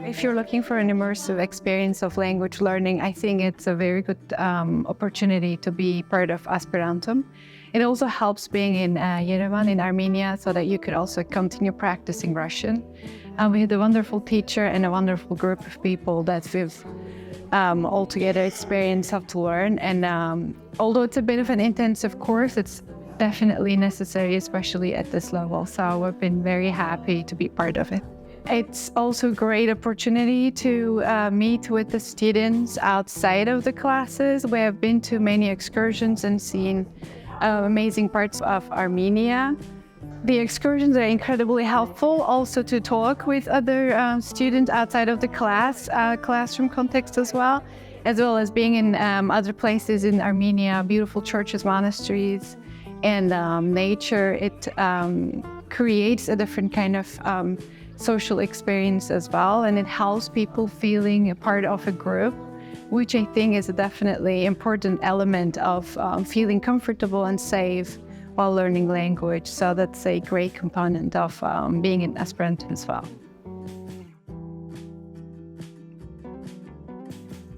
If you're looking for an immersive experience of language learning, I think it's a very good opportunity to be part of Aspirantum. It also helps being in Yerevan in Armenia so that you could also continue practicing Russian. We had a wonderful teacher and a wonderful group of people that we've all together experienced how to learn. And although it's a bit of an intensive course, it's definitely necessary, especially at this level. So we've been very happy to be part of it. It's also a great opportunity to meet with the students outside of the classes. We have been to many excursions and seen amazing parts of Armenia. The excursions are incredibly helpful also to talk with other students outside of the classroom context as well as being in other places in Armenia, beautiful churches, monasteries, and nature. It creates a different kind of social experience as well, and it helps people feeling a part of a group, which I think is a definitely important element of feeling comfortable and safe while learning language. So that's a great component of being an aspirant as well.